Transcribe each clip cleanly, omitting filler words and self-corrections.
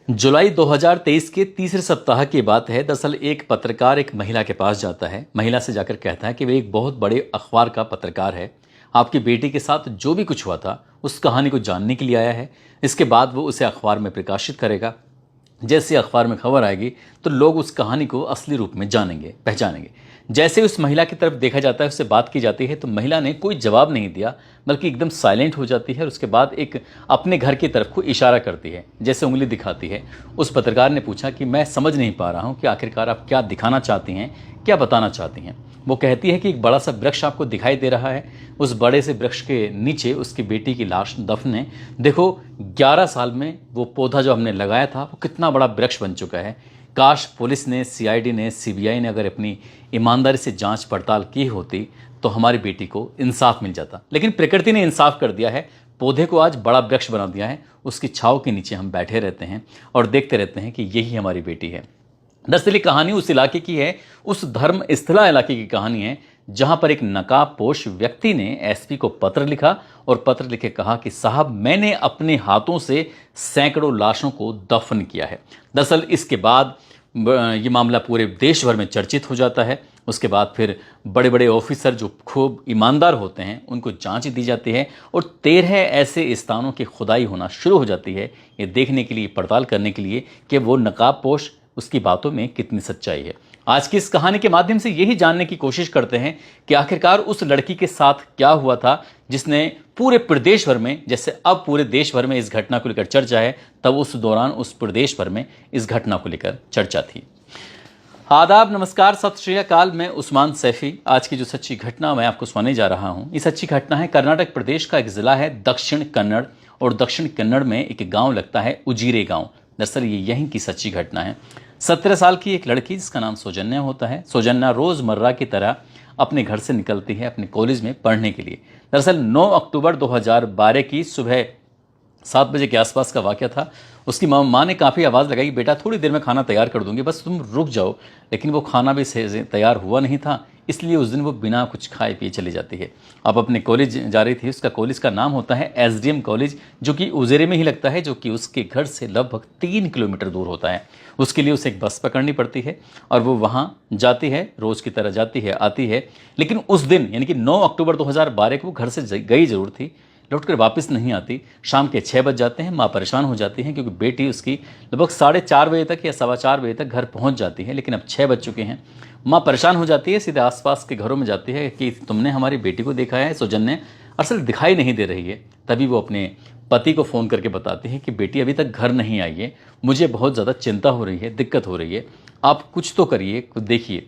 जुलाई 2023 के तीसरे सप्ताह की बात है। दरअसल एक पत्रकार एक महिला के पास जाता है। महिला से जाकर कहता है कि वे एक बहुत बड़े अखबार का पत्रकार है, आपकी बेटी के साथ जो भी कुछ हुआ था उस कहानी को जानने के लिए आया है। इसके बाद वो उसे अखबार में प्रकाशित करेगा। जैसे अखबार में खबर आएगी तो लोग उस कहानी को असली रूप में जानेंगे, पहचानेंगे। जैसे उस महिला की तरफ देखा जाता है, उससे बात की जाती है तो महिला ने कोई जवाब नहीं दिया, बल्कि एकदम साइलेंट हो जाती है और उसके बाद एक अपने घर की तरफ को इशारा करती है, जैसे उंगली दिखाती है। उस पत्रकार ने पूछा कि मैं समझ नहीं पा रहा हूँ कि आखिरकार आप क्या दिखाना चाहती हैं, क्या बताना चाहती हैं। वो कहती है कि एक बड़ा सा वृक्ष आपको दिखाई दे रहा है, उस बड़े से वृक्ष के नीचे उसकी बेटी की लाश दफन है। देखो 11 साल में वो पौधा जो हमने लगाया था वो कितना बड़ा वृक्ष बन चुका है। काश पुलिस ने, सीआईडी ने, सीबीआई ने अगर अपनी ईमानदारी से जांच पड़ताल की होती तो हमारी बेटी को इंसाफ मिल जाता। लेकिन प्रकृति ने इंसाफ कर दिया है, पौधे को आज बड़ा वृक्ष बना दिया है। उसकी छांव के नीचे हम बैठे रहते हैं और देखते रहते हैं कि यही हमारी बेटी है। दरअसल ये कहानी उस इलाके की है, उस धर्म स्थला इलाके की कहानी है, जहां पर एक नकाबपोश व्यक्ति ने एसपी को पत्र लिखा और पत्र लिखे कहा कि साहब, मैंने अपने हाथों से सैकड़ों लाशों को दफन किया है। दरअसल इसके बाद ये मामला पूरे देश भर में चर्चित हो जाता है। उसके बाद फिर बड़े बड़े ऑफिसर जो खूब ईमानदार होते हैं उनको जांच दी जाती है और 13 ऐसे स्थानों की खुदाई होना शुरू हो जाती है, ये देखने के लिए, पड़ताल करने के लिए कि वो नकाबपोश, उसकी बातों में कितनी सच्चाई है। आज की इस कहानी के माध्यम से यही जानने की कोशिश करते हैं कि आखिरकार उस लड़की के साथ क्या हुआ था जिसने पूरे प्रदेश भर में, जैसे अब पूरे देश भर में इस घटना को लेकर चर्चा है, तब उस दौरान उस प्रदेश भर में इस घटना को लेकर चर्चा थी। आदाब, नमस्कार, सत श्री अकाल। मैं उस्मान सैफी। आज की जो सच्ची घटना मैं आपको सुनाने जा रहा हूं, ये सच्ची घटना है कर्नाटक प्रदेश का एक जिला है दक्षिण कन्नड़, और दक्षिण कन्नड़ में एक गांव लगता है उजिरे गांव। दरअसल ये यहीं की सच्ची घटना है। 17 साल की एक लड़की जिसका नाम सौजन्या होता है। सौजन्या रोजमर्रा की तरह अपने घर से निकलती है अपने कॉलेज में पढ़ने के लिए। दरअसल 9 अक्टूबर 2012 की सुबह 7 बजे के आसपास का वाकया था। उसकी माँ ने काफ़ी आवाज़ लगाई, बेटा थोड़ी देर में खाना तैयार कर दूंगी, बस तुम रुक जाओ। लेकिन वो खाना भी तैयार हुआ नहीं था, इसलिए उस दिन वो बिना कुछ खाए पिए चली जाती है। अब अपने कॉलेज जा रही थी। उसका कॉलेज का नाम होता है एसडीएम कॉलेज, जो कि उजिरे में ही लगता है, जो कि उसके घर से लगभग 3 किलोमीटर दूर होता है। उसके लिए उसे एक बस पकड़नी पड़ती है और वो वहाँ जाती है, रोज़ की तरह जाती है, आती है। लेकिन उस दिन यानी कि 9 अक्टूबर 2012 को वो घर से गई जरूर थी, लौटकर वापस नहीं आती। शाम के 6 बज जाते हैं। माँ परेशान हो जाती है क्योंकि बेटी उसकी लगभग 4:30 बजे तक या 4:15 बजे तक घर पहुँच जाती है, लेकिन अब 6 बज चुके हैं। माँ परेशान हो जाती है, सीधे आसपास के घरों में जाती है कि तुमने हमारी बेटी को देखा है? सौजन्या असल दिखाई नहीं दे रही है। तभी वो अपने पति को फ़ोन करके बताती है कि बेटी अभी तक घर नहीं आई है, मुझे बहुत ज़्यादा चिंता हो रही है, दिक्कत हो रही है, आप कुछ तो करिए, कुछ देखिए।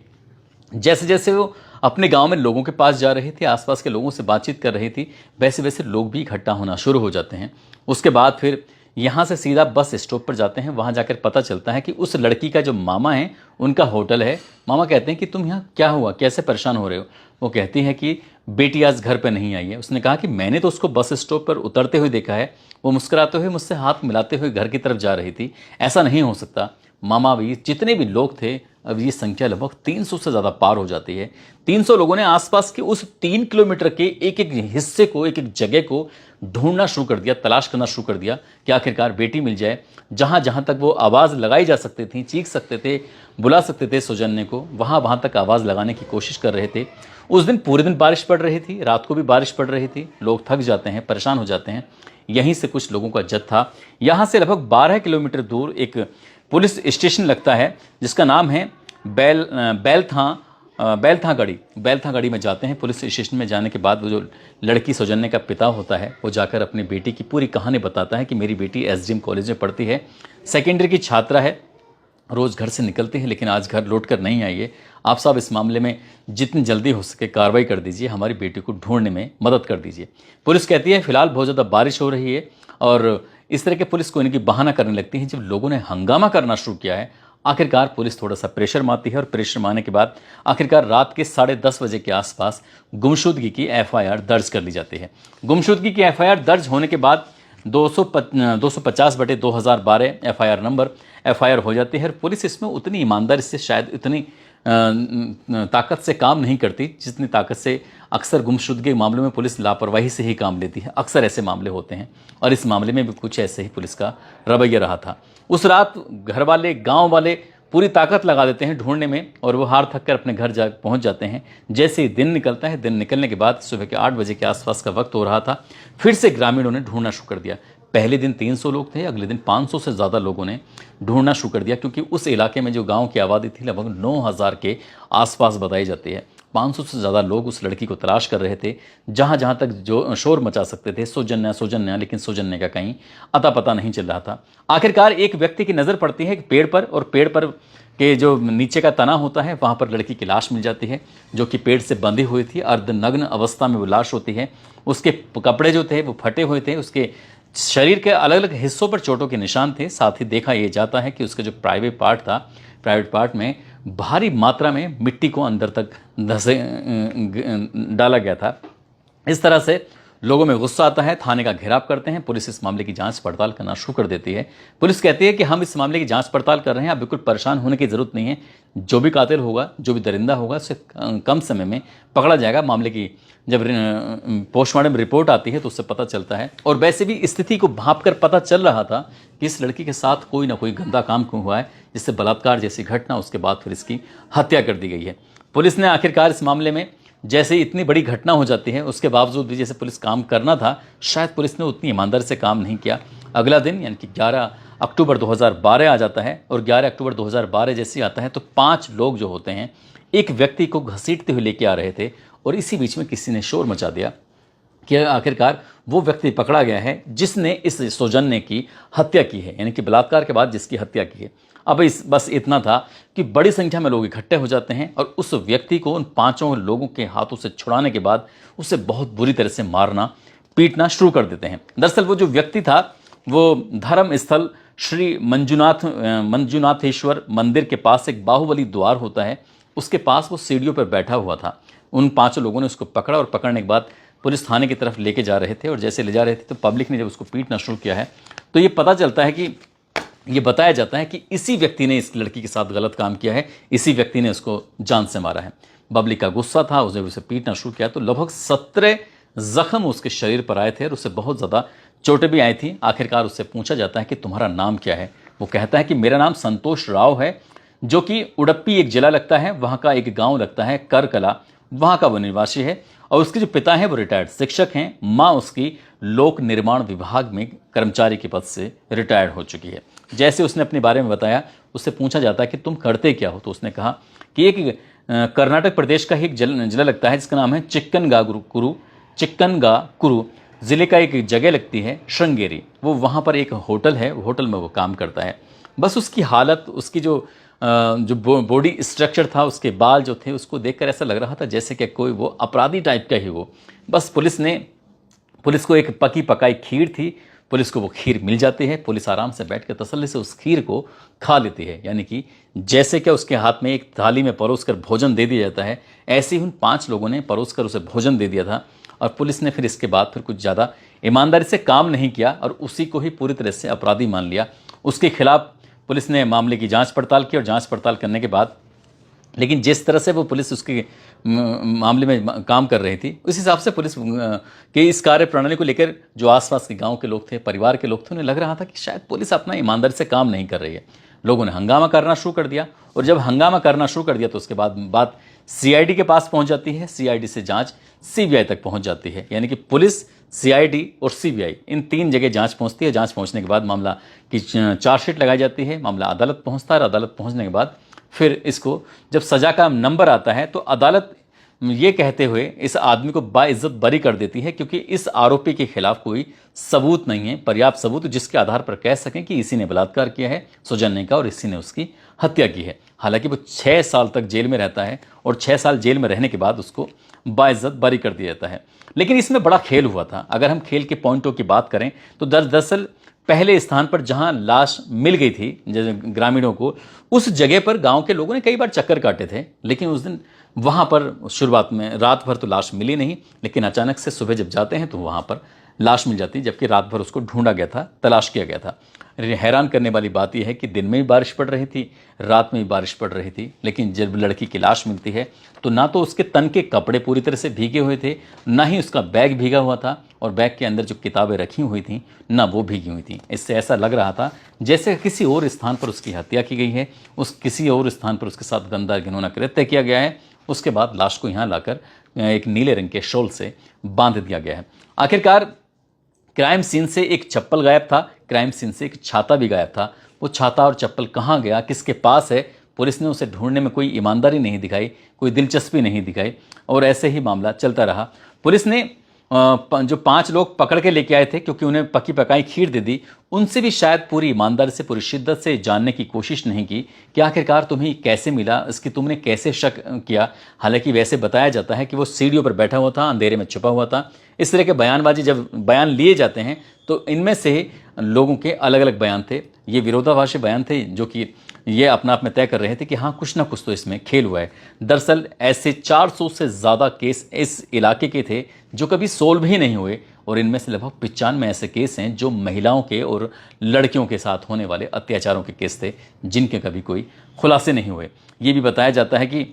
जैसे जैसे वो अपने गांव में लोगों के पास जा रही थी, आसपास के लोगों से बातचीत कर रही थी, वैसे वैसे लोग भी इकट्ठा होना शुरू हो जाते हैं। उसके बाद फिर यहाँ से सीधा बस स्टॉप पर जाते हैं। वहाँ जाकर पता चलता है कि उस लड़की का जो मामा है उनका होटल है। मामा कहते हैं कि तुम यहाँ क्या हुआ, कैसे परेशान हो रहे हो? वो कहती है कि बेटी आज घर पर नहीं आई है। उसने कहा कि मैंने तो उसको बस स्टॉप पर उतरते हुए देखा है, वो मुस्कुराते हुए मुझसे हाथ मिलाते हुए घर की तरफ जा रही थी, ऐसा नहीं हो सकता। मामा भी, जितने भी लोग थे, अब ये संख्या लगभग 300 से ज़्यादा पार हो जाती है। 300 लोगों ने आसपास के उस 3 किलोमीटर के एक एक हिस्से को, एक एक जगह को ढूंढना शुरू कर दिया, तलाश करना शुरू कर दिया कि आखिरकार बेटी मिल जाए। जहाँ जहाँ तक वो आवाज़ लगाई जा सकती थी, चीख सकते थे, बुला सकते थे सौजन्या को, वहाँ वहाँ तक आवाज़ लगाने की कोशिश कर रहे थे। उस दिन पूरे दिन बारिश पड़ रही थी, रात को भी बारिश पड़ रही थी। लोग थक जाते हैं, परेशान हो जाते हैं। यहीं से कुछ लोगों का जत्था यहाँ से लगभग 12 किलोमीटर दूर एक पुलिस स्टेशन लगता है जिसका नाम है बेलथागढ़ी में जाते हैं। पुलिस स्टेशन में जाने के बाद वो जो लड़की सौजन्या का पिता होता है वो जाकर अपनी बेटी की पूरी कहानी बताता है कि मेरी बेटी एसडीएम कॉलेज में पढ़ती है, सेकेंडरी की छात्रा है, रोज़ घर से निकलती है, लेकिन आज घर लौट कर नहीं आई है। आप सब इस मामले में जितनी जल्दी हो सके कार्रवाई कर दीजिए, हमारी बेटी को ढूंढने में मदद कर दीजिए। पुलिस कहती है फिलहाल बहुत ज़्यादा बारिश हो रही है, और इस तरह के पुलिस को इनकी बहाना करने लगती है। जब लोगों ने हंगामा करना शुरू किया है, आखिरकार पुलिस थोड़ा सा प्रेशर मारती है, और प्रेशर मारने के बाद आखिरकार रात के 10:30 बजे के आसपास गुमशुदगी की एफआईआर दर्ज कर ली जाती है। गुमशुदगी की एफआईआर दर्ज होने के बाद 250/2012 एफआईआर नंबर एफआईआर हो जाती है। पुलिस इसमें उतनी ईमानदारी से, शायद इतनी ताकत से काम नहीं करती जितनी ताकत से अक्सर गुमशुदगी के मामलों में पुलिस लापरवाही से ही काम लेती है, अक्सर ऐसे मामले होते हैं और इस मामले में भी कुछ ऐसे ही पुलिस का रवैया रहा था। उस रात घर वाले, गांव वाले पूरी ताकत लगा देते हैं ढूंढने में और वो हार थक कर अपने घर जा पहुंच जाते हैं। जैसे ही दिन निकलता है, दिन निकलने के बाद सुबह के 8 बजे के आसपास का वक्त हो रहा था, फिर से ग्रामीणों ने ढूंढना शुरू कर दिया। पहले दिन 300 लोग थे, अगले दिन 500 से ज़्यादा लोगों ने ढूंढना शुरू कर दिया, क्योंकि उस इलाके में जो गांव की आबादी थी लगभग 9000 के आसपास बताई जाती है। 500 से ज़्यादा लोग उस लड़की को तलाश कर रहे थे। जहाँ जहाँ तक जो शोर मचा सकते थे, सौजन्या सौजन्या, लेकिन सौजन्या का कहीं अता पता नहीं चल रहा था। आखिरकार एक व्यक्ति की नज़र पड़ती है एक पेड़ पर, और पेड़ पर के जो नीचे का तना होता है वहाँ पर लड़की की लाश मिल जाती है, जो कि पेड़ से बंधी हुई थी। अर्धनग्न अवस्था में वो लाश होती है। उसके कपड़े जो थे वो फटे हुए थे, उसके शरीर के अलग अलग हिस्सों पर चोटों के निशान थे। साथ ही देखा यह जाता है कि उसका जो प्राइवेट पार्ट था, प्राइवेट पार्ट में भारी मात्रा में मिट्टी को अंदर तक डाला गया था। इस तरह से लोगों में गुस्सा आता है, थाने का घेराव करते हैं। पुलिस इस मामले की जांच पड़ताल करना शुरू कर देती है। पुलिस कहती है कि हम इस मामले की जांच पड़ताल कर रहे हैं, आप बिल्कुल परेशान होने की जरूरत नहीं है। जो भी कातिल होगा, जो भी दरिंदा होगा, उसे कम समय में पकड़ा जाएगा। मामले की जब पोस्टमार्टम रिपोर्ट आती है तो उससे पता चलता है, और वैसे भी स्थिति को भांप कर पता चल रहा था कि इस लड़की के साथ कोई ना कोई गंदा काम क्यों हुआ है, जिससे बलात्कार जैसी घटना, उसके बाद फिर इसकी हत्या कर दी गई है। पुलिस ने आखिरकार इस मामले में, जैसे इतनी बड़ी घटना हो जाती है, उसके बावजूद भी जैसे पुलिस काम करना था, शायद पुलिस ने उतनी ईमानदारी से काम नहीं किया। अगला दिन यानी कि 11 अक्टूबर 2012 आ जाता है, और 11 अक्टूबर 2012 जैसे आता है तो 5 लोग जो होते हैं एक व्यक्ति को घसीटते हुए लेके आ रहे थे, और इसी बीच में किसी ने शोर मचा दिया कि आखिरकार वो व्यक्ति पकड़ा गया है जिसने इस सौजन्य की हत्या की है, यानी कि बलात्कार के बाद जिसकी हत्या की है। अब बस इतना था कि बड़ी संख्या में लोग इकट्ठे हो जाते हैं और उस व्यक्ति को उन 5 लोगों के हाथों से छुड़ाने के बाद उसे बहुत बुरी तरह से मारना, पीटना शुरू कर देते हैं। दरअसल वो जो व्यक्ति था वो धर्म स्थल श्री मंजुनाथेश्वर मंदिर के पास एक बाहुबली द्वार होता है, उसके पास वो सीढ़ियों पर बैठा हुआ था। उन 5 लोगों ने उसको पकड़ा, और पकड़ने के बाद पुलिस थाने की तरफ लेके जा रहे थे, और जैसे ले जा रहे थे तो पब्लिक ने जब उसको पीटना शुरू किया है तो ये पता चलता है कि ये बताया जाता है कि इसी व्यक्ति ने इस लड़की के साथ गलत काम किया है, इसी व्यक्ति ने उसको जान से मारा है। पब्लिक का गुस्सा था, उसने उसे पीटना शुरू किया तो लगभग 17 जख्म उसके शरीर पर आए थे, और उससे बहुत ज़्यादा चोटें भी आई थी। आखिरकार उससे पूछा जाता है कि तुम्हारा नाम क्या है। वो कहता है कि मेरा नाम संतोष राव है, जो कि उडप्पी एक जिला लगता है, वहाँ का एक गाँव लगता है करकला, वहाँ का वो निवासी है। और उसके जो पिता हैं वो रिटायर्ड शिक्षक हैं, माँ उसकी लोक निर्माण विभाग में कर्मचारी के पद से रिटायर्ड हो चुकी है। जैसे उसने अपने बारे में बताया, उससे पूछा जाता है कि तुम करते क्या हो, तो उसने कहा कि एक कर्नाटक प्रदेश का ही एक जिला लगता है जिसका नाम है चिक्कनगाकुरु ज़िले का एक जगह लगती है श्रृंगेरी, वो वहाँ पर एक होटल है, होटल में वो काम करता है। बस उसकी हालत, उसकी जो बॉडी स्ट्रक्चर था, उसके बाल जो थे, उसको देखकर ऐसा लग रहा था जैसे कि कोई वो अपराधी टाइप का ही हो। बस पुलिस को एक पकी पकाई खीर थी, पुलिस को वो खीर मिल जाती है। पुलिस आराम से बैठ कर तसल्ली से उस खीर को खा लेती है, यानी कि जैसे कि उसके हाथ में एक थाली में परोस कर भोजन दे दिया जाता है, ऐसे ही उन 5 लोगों ने परोस कर उसे भोजन दे दिया था। और पुलिस ने फिर इसके बाद फिर कुछ ज़्यादा ईमानदारी से काम नहीं किया और उसी को ही पूरी तरह से अपराधी मान लिया। उसके खिलाफ पुलिस ने मामले की जांच पड़ताल की, और जांच पड़ताल करने के बाद, लेकिन जिस तरह से वो पुलिस उसके मामले में काम कर रही थी, उस हिसाब से पुलिस के इस कार्य प्रणाली को लेकर जो आसपास के गांव के लोग थे, परिवार के लोग थे, उन्हें लग रहा था कि शायद पुलिस अपना ईमानदारी से काम नहीं कर रही है। लोगों ने हंगामा करना शुरू कर दिया, और जब हंगामा करना शुरू कर दिया तो उसके बाद बात सीआईडी के पास पहुंच जाती है। सीआईडी से जांच सीबीआई तक पहुंच जाती है, यानी कि पुलिस, सीआईडी और सीबीआई, इन 3 जगह जांच पहुंचती है। जांच पहुंचने के बाद मामला की चार्जशीट लगाई जाती है, मामला अदालत पहुंचता है, और अदालत पहुंचने के बाद फिर इसको जब सजा का नंबर आता है तो अदालत ये कहते हुए इस आदमी को बाइज्जत बरी कर देती है, क्योंकि इस आरोपी के खिलाफ कोई सबूत नहीं है, पर्याप्त सबूत जिसके आधार पर कह सकें कि इसी ने बलात्कार किया है सौजन्या का और इसी ने उसकी हत्या की है। हालांकि वो 6 साल तक जेल में रहता है, और 6 साल जेल में रहने के बाद उसको बाइज्जत बरी कर दिया जाता है। लेकिन इसमें बड़ा खेल हुआ था। अगर हम खेल के पॉइंटों की बात करें तो दरअसल पहले स्थान पर जहां लाश मिल गई थी जैसे ग्रामीणों को, उस जगह पर गांव के लोगों ने कई बार चक्कर काटे थे, लेकिन उस दिन वहां पर शुरुआत में रात भर तो लाश मिली नहीं, लेकिन अचानक से सुबह जब जाते हैं तो वहां पर लाश मिल जाती, जबकि रात भर उसको ढूंढा गया था, तलाश किया गया था। हैरान करने वाली बात यह है कि दिन में भी बारिश पड़ रही थी, रात में भी बारिश पड़ रही थी, लेकिन जब लड़की की लाश मिलती है तो ना तो उसके तन के कपड़े पूरी तरह से भीगे हुए थे, ना ही उसका बैग भीगा हुआ था, और बैग के अंदर जो किताबें रखी हुई थीं ना वो भीगी हुई थीं। इससे ऐसा लग रहा था जैसे किसी और स्थान पर उसकी हत्या की गई है, उस किसी और स्थान पर उसके साथ गंदा घिनौना कृत्य किया गया है। उसके बाद लाश को यहाँ लाकर एक नीले रंग के शॉल से बांध दिया गया है। आखिरकार क्राइम सीन से एक चप्पल गायब था, क्राइम सीन से एक छाता भी गायब था। वो छाता और चप्पल कहाँ गया, किसके पास है, पुलिस ने उसे ढूंढने में कोई ईमानदारी नहीं दिखाई, कोई दिलचस्पी नहीं दिखाई, और ऐसे ही मामला चलता रहा। पुलिस ने जो 5 लोग पकड़ के लेके आए थे, क्योंकि उन्हें पकी पकाई खीर दे दी, उनसे भी शायद पूरी ईमानदारी से, पूरी शिद्दत से जानने की कोशिश नहीं की कि आखिरकार तुम्हें कैसे मिला, इसकी तुमने कैसे शक किया। हालांकि वैसे बताया जाता है कि वो सीढ़ियों पर बैठा हुआ था, अंधेरे में छुपा हुआ था। इस तरह के बयानबाजी जब बयान लिए जाते हैं तो इनमें से लोगों के अलग अलग बयान थे। ये विरोधाभासी बयान थे जो कि ये अपना आप में तय कर रहे थे कि हाँ, कुछ ना कुछ तो इसमें खेल हुआ है। दरअसल ऐसे 400 से ज़्यादा केस इस इलाके के थे जो कभी सोल्व ही नहीं हुए, और इनमें से लगभग 95 ऐसे केस हैं जो महिलाओं के और लड़कियों के साथ होने वाले अत्याचारों के केस थे, जिनके कभी कोई खुलासे नहीं हुए। ये भी बताया जाता है कि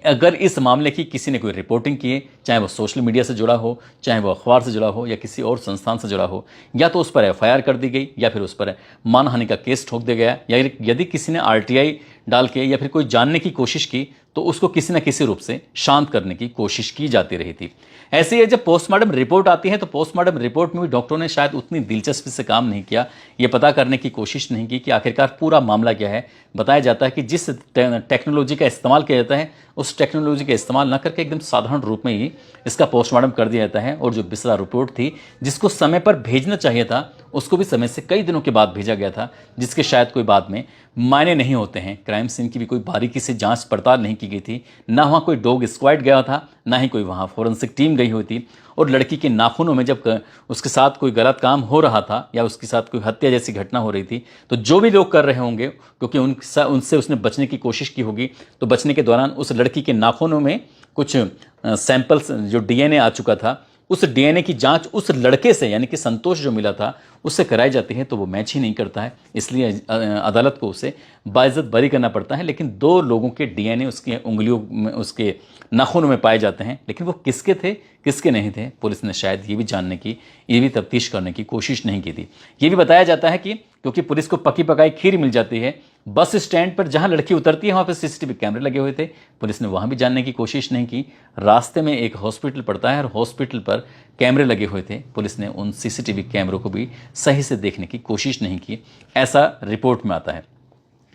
अगर इस मामले की किसी ने कोई रिपोर्टिंग की है, चाहे वो सोशल मीडिया से जुड़ा हो, चाहे वो अखबार से जुड़ा हो, या किसी और संस्थान से जुड़ा हो, या तो उस पर एफआईआर कर दी गई, या फिर उस पर मानहानि का केस ठोक दिया गया, या यदि किसी ने आरटीआई डाल के या फिर कोई जानने की कोशिश की तो उसको किसी न किसी रूप से शांत करने की कोशिश की जाती रही थी। ऐसे ही जब पोस्टमार्टम रिपोर्ट आती है तो पोस्टमार्टम रिपोर्ट में भी डॉक्टरों ने शायद उतनी दिलचस्पी से काम नहीं किया, ये पता करने की कोशिश नहीं की कि आखिरकार पूरा मामला क्या है। बताया जाता है कि जिस टेक्नोलॉजी का इस्तेमाल किया जाता है उस टेक्नोलॉजी का इस्तेमाल न करके एकदम साधारण रूप में ही इसका पोस्टमार्टम कर दिया जाता है, और जो बिसरा रिपोर्ट थी जिसको समय पर भेजना चाहिए था उसको भी समय से कई दिनों के बाद भेजा गया था, जिसके शायद कोई बाद में मायने नहीं होते हैं। क्राइम सीन की भी कोई बारीकी से जांच पड़ताल नहीं की गई थी, ना वहाँ कोई डॉग स्क्वाड गया था, ना ही कोई वहाँ फोरेंसिक टीम गई हुई थी। और लड़की के नाखूनों में जब उसके साथ कोई गलत काम हो रहा था या उसके साथ कोई हत्या जैसी घटना हो रही थी, तो जो भी लोग कर रहे होंगे, क्योंकि उनसे उसने बचने की कोशिश की होगी, तो बचने के दौरान उस लड़की के नाखूनों में कुछ सैंपल्स जो डीएनए आ चुका था, उस डीएनए की जांच उस लड़के से यानी कि संतोष जो मिला था उससे कराई जाती है, तो वो मैच ही नहीं करता है, इसलिए अदालत को उसे बाइज्जत बरी करना पड़ता है। लेकिन 2 लोगों के डीएनए उसके उंगलियों में, उसके नाखूनों में पाए जाते हैं, लेकिन वो किसके थे किसके नहीं थे, पुलिस ने शायद ये भी जानने की, ये भी तफ्तीश करने की कोशिश नहीं की थी। ये भी बताया जाता है कि क्योंकि पुलिस को पकी पकाई खीर मिल जाती है, बस स्टैंड पर जहां लड़की उतरती है वहां पर सीसीटीवी कैमरे लगे हुए थे, पुलिस ने वहां भी जानने की कोशिश नहीं की। रास्ते में एक हॉस्पिटल पड़ता है और हॉस्पिटल पर कैमरे लगे हुए थे, पुलिस ने उन सीसीटीवी कैमरों को भी सही से देखने की कोशिश नहीं की, ऐसा रिपोर्ट में आता है।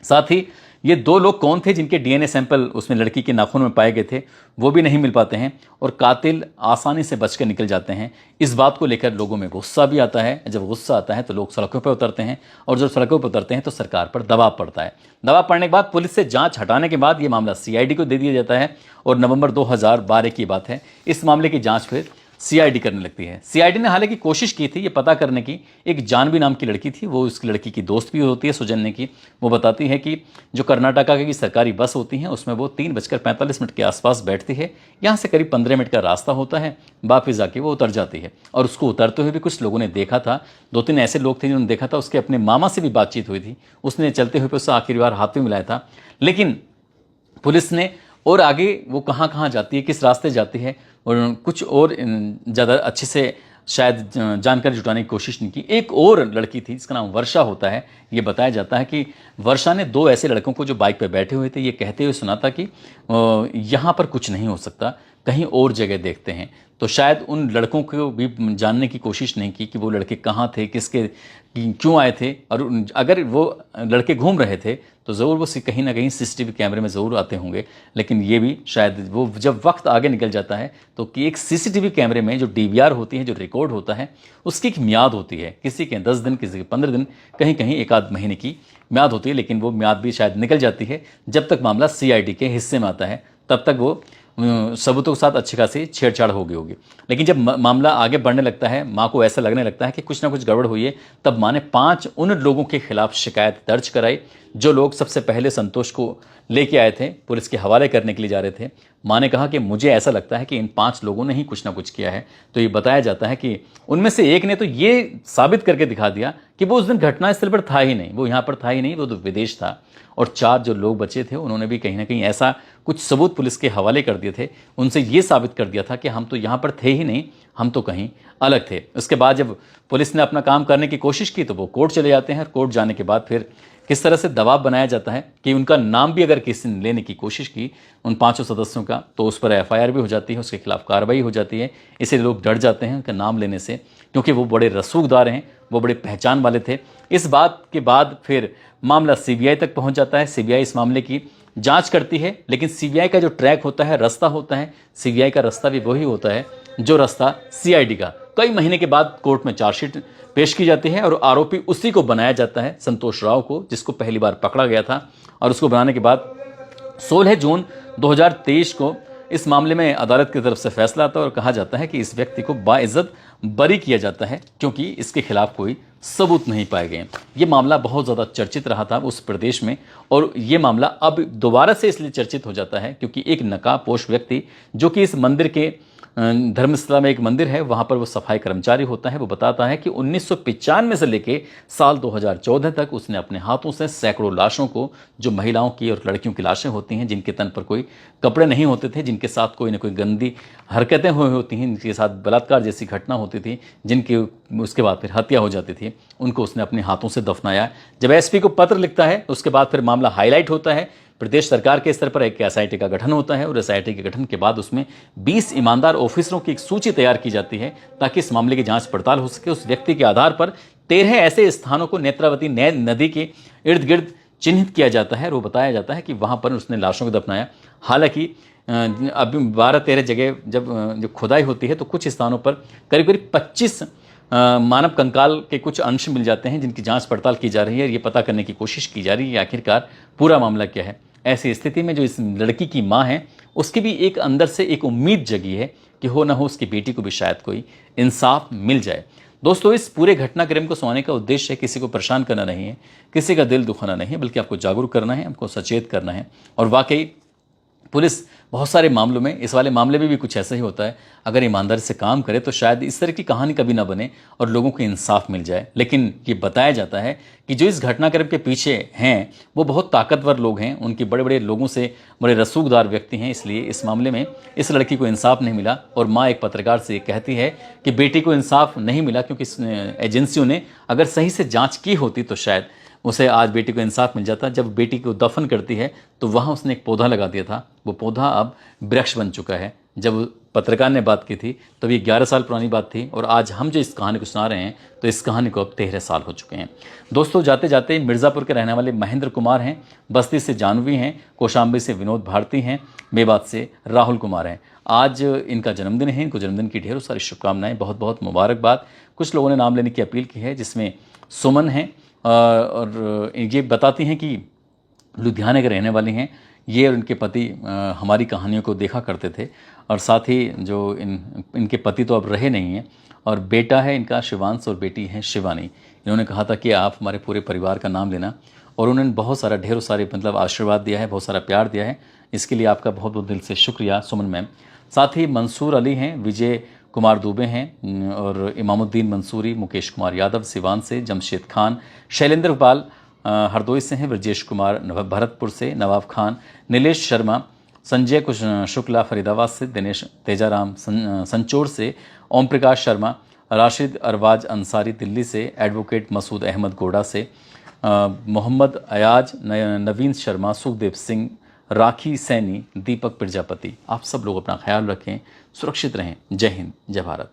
साथ ही ये 2 लोग कौन थे जिनके डीएनए सैंपल उसमें लड़की के नाखून में पाए गए थे, वो भी नहीं मिल पाते हैं, और कातिल आसानी से बच कर निकल जाते हैं। इस बात को लेकर लोगों में गुस्सा भी आता है। जब गुस्सा आता है तो लोग सड़कों पर उतरते हैं, और जब सड़कों पर उतरते हैं तो सरकार पर दबाव पड़ता है। दबाव पड़ने के बाद पुलिस से जांच हटाने के बाद ये मामला सीआईडी को दे दिया जाता है, और नवंबर 2012 की बात है, इस मामले की जांच फिर सीआईडी करने लगती है। सीआईडी ने हालांकि कोशिश की थी ये पता करने की, एक जानवी नाम की लड़की थी, वो उस लड़की की दोस्त भी होती है सौजन्य की। वो बताती है कि जो कर्नाटका की सरकारी बस होती हैं उसमें वो 3:45 के आसपास बैठती है, यहाँ से करीब 15 मिनट का रास्ता होता है, वापिस जाके वो उतर जाती है। और उसको उतरते हुए भी कुछ लोगों ने देखा था, 2-3 ऐसे लोग थे जिन्होंने देखा था। उसके अपने मामा से भी बातचीत हुई थी, उसने चलते हुए उससे आखिरी बार हाथ में मिलाया था। लेकिन पुलिस ने और आगे वो कहाँ कहाँ जाती है, किस रास्ते जाती है, और कुछ और ज़्यादा अच्छे से शायद जानकारी जुटाने की कोशिश नहीं की। एक और लड़की थी जिसका नाम वर्षा होता है। ये बताया जाता है कि वर्षा ने 2 ऐसे लड़कों को जो बाइक पर बैठे हुए थे ये कहते हुए सुना था कि यहाँ पर कुछ नहीं हो सकता, कहीं और जगह देखते हैं। तो शायद उन लड़कों को भी जानने की कोशिश नहीं की कि वो लड़के कहाँ थे, किसके क्यों आए थे, और अगर वो लड़के घूम रहे थे तो ज़रूर वो कहीं ना कहीं सीसीटीवी कैमरे में ज़रूर आते होंगे। लेकिन ये भी शायद वो जब वक्त आगे निकल जाता है तो कि एक सीसीटीवी कैमरे में जो डीवीआर होती है, जो रिकॉर्ड होता है, उसकी एक म्याद होती है, किसी के 10 दिन, किसी के 15 दिन, कहीं कहीं 1-आध महीने की म्याद होती है। लेकिन वो म्याद भी शायद निकल जाती है। जब तक मामला सीआईडी के हिस्से में आता है तब तक वो सबूतों के साथ अच्छी खासी छेड़छाड़ हो गई होगी। लेकिन जब मामला आगे बढ़ने लगता है, माँ को ऐसा लगने लगता है कि कुछ ना कुछ गड़बड़ हुई है, तब माँ ने 5 उन लोगों के खिलाफ शिकायत दर्ज कराई जो लोग सबसे पहले संतोष को लेके आए थे, पुलिस के हवाले करने के लिए जा रहे थे, माँ ने कहा कि मुझे ऐसा लगता है कि इन 5 लोगों ने ही कुछ ना कुछ किया है। तो ये बताया जाता है कि उनमें से एक ने तो ये साबित करके दिखा दिया कि वो उस दिन घटनास्थल पर था ही नहीं, वो यहाँ पर था ही नहीं, वो तो विदेश था। और 4 जो लोग बचे थे उन्होंने भी कहीं ना कहीं ऐसा कुछ सबूत पुलिस के हवाले कर दिए थे, उनसे ये साबित कर दिया था कि हम तो यहाँ पर थे ही नहीं, हम तो कहीं अलग थे। उसके बाद जब पुलिस ने अपना काम करने की कोशिश की तो वो कोर्ट चले जाते हैं, और कोर्ट जाने के बाद फिर किस तरह से दबाव बनाया जाता है कि उनका नाम भी अगर किसी ने लेने की कोशिश की उन 5 सदस्यों का, तो उस पर एफआईआर भी हो जाती है, उसके खिलाफ कार्रवाई हो जाती है। इसलिए लोग डर जाते हैं उनका नाम लेने से, क्योंकि वो बड़े रसूखदार हैं, वो बड़े पहचान वाले थे। इस बात के बाद फिर मामला सीबीआई तक पहुंच जाता है। सीबीआई इस मामले की जांच करती है, लेकिन सीबीआई का जो ट्रैक होता है, रास्ता होता है, सीबीआई का रास्ता भी वही होता है जो रास्ता सीआईडी का। कई महीने के बाद कोर्ट में चार्जशीट पेश की जाती है और आरोपी उसी को बनाया जाता है, संतोष राव को, जिसको पहली बार पकड़ा गया था। और उसको बनाने के बाद 16 जून 2023 को इस मामले में अदालत की तरफ से फैसला आता है और कहा जाता है कि इस व्यक्ति को बाइज्जत बरी किया जाता है, क्योंकि इसके खिलाफ कोई सबूत नहीं पाए गए। ये मामला बहुत ज़्यादा चर्चित रहा था उस प्रदेश में, और ये मामला अब दोबारा से इसलिए चर्चित हो जाता है क्योंकि एक नकाबपोश व्यक्ति, जो कि इस मंदिर के धर्मस्थला में एक मंदिर है, वहाँ पर वो सफाई कर्मचारी होता है, वो बताता है कि 1995 से लेके साल 2014 तक उसने अपने हाथों से सैकड़ों लाशों को, जो महिलाओं की और लड़कियों की लाशें होती हैं, जिनके तन पर कोई कपड़े नहीं होते थे, जिनके साथ कोई ना कोई गंदी हरकतें हुई होती हैं, जिनके साथ बलात्कार जैसी घटना होती थी, जिनकी उसके बाद फिर हत्या हो जाती थी, उनको उसने अपने हाथों से दफनाया। जब एसपी को पत्र लिखता है उसके बाद फिर मामला हाईलाइट होता है। प्रदेश सरकार के स्तर पर एक एसआईटी का गठन होता है, और एसआईटी के गठन के बाद उसमें 20 ईमानदार ऑफिसरों की एक सूची तैयार की जाती है ताकि इस मामले की जांच पड़ताल हो सके। उस व्यक्ति के आधार पर 13 ऐसे स्थानों को नेत्रावती नदी के इर्द गिर्द चिन्हित किया जाता है, और वो बताया जाता है कि वहाँ पर उसने लाशों को दफनाया। हालांकि अभी 12-13 जगह जब खुदाई होती है तो कुछ स्थानों पर करीब करीब 25 मानव कंकाल के कुछ अंश मिल जाते हैं, जिनकी जांच पड़ताल की जा रही है। ये पता करने की कोशिश की जा रही है आखिरकार पूरा मामला क्या है। ऐसी स्थिति में जो इस लड़की की माँ है, उसकी भी एक अंदर से एक उम्मीद जगी है कि हो ना हो उसकी बेटी को भी शायद कोई इंसाफ मिल जाए। दोस्तों, इस पूरे घटनाक्रम को सुनाने का उद्देश्य है किसी को परेशान करना नहीं है, किसी का दिल दुखाना नहीं है, बल्कि आपको जागरूक करना है, आपको सचेत करना है। और वाकई पुलिस बहुत सारे मामलों में, इस वाले मामले में भी कुछ ऐसा ही होता है, अगर ईमानदारी से काम करे तो शायद इस तरह की कहानी कभी ना बने और लोगों को इंसाफ मिल जाए। लेकिन ये बताया जाता है कि जो इस घटनाक्रम के पीछे हैं वो बहुत ताकतवर लोग हैं, उनके बड़े बड़े लोगों से बड़े रसूखदार व्यक्ति हैं। इसलिए इस मामले में इस लड़की को इंसाफ नहीं मिला, और माँ एक पत्रकार से कहती है कि बेटी को इंसाफ नहीं मिला क्योंकि एजेंसियों ने अगर सही से जाँच की होती तो शायद उसे आज बेटी को इंसाफ मिल जाता। जब बेटी को दफन करती है तो वहाँ उसने एक पौधा लगा दिया था, वो पौधा अब वृक्ष बन चुका है। जब पत्रकार ने बात की थी तब ये 11 साल पुरानी बात थी, और आज हम जो इस कहानी को सुना रहे हैं तो इस कहानी को अब 13 साल हो चुके हैं। दोस्तों, जाते जाते मिर्ज़ापुर के रहने वाले महेंद्र कुमार हैं, बस्ती से जानवी हैं, कौशाम्बी से विनोद भारती हैं, मेवात से राहुल कुमार हैं। आज इनका जन्मदिन है, इनको जन्मदिन की ढेरों सारी शुभकामनाएं, बहुत बहुत मुबारकबाद। कुछ लोगों ने नाम लेने की अपील की है, जिसमें सुमन है, और ये बताती हैं कि लुधियाना के रहने वाली हैं। ये और इनके पति हमारी कहानियों को देखा करते थे, और साथ ही जो इनके पति तो अब रहे नहीं हैं, और बेटा है इनका शिवांश और बेटी है शिवानी। इन्होंने कहा था कि आप हमारे पूरे परिवार का नाम लेना, और उन्होंने बहुत सारा ढेरों सारे आशीर्वाद दिया है, बहुत सारा प्यार दिया है। इसके लिए आपका बहुत बहुत दिल से शुक्रिया सुमन मैम। साथ ही मंसूर अली हैं, विजय कुमार दुबे हैं, और इमामुद्दीन मंसूरी, मुकेश कुमार यादव सिवान से, जमशेद खान, शैलेंद्र पाल हरदोई से हैं, ब्रजेश कुमार भरतपुर से, नवाब खान, नीलेश शर्मा, संजय शुक्ला फरीदाबाद से, दिनेश तेजाराम संचोर से, ओम प्रकाश शर्मा, राशिद अरवाज अंसारी दिल्ली से, एडवोकेट मसूद अहमद गोड़ा से, मोहम्मद अयाज, नवीन शर्मा, सुखदेव सिंह, राखी सैनी, दीपक प्रजापति। आप सब लोग अपना ख्याल रखें, सुरक्षित रहें। जय हिंद, जय भारत।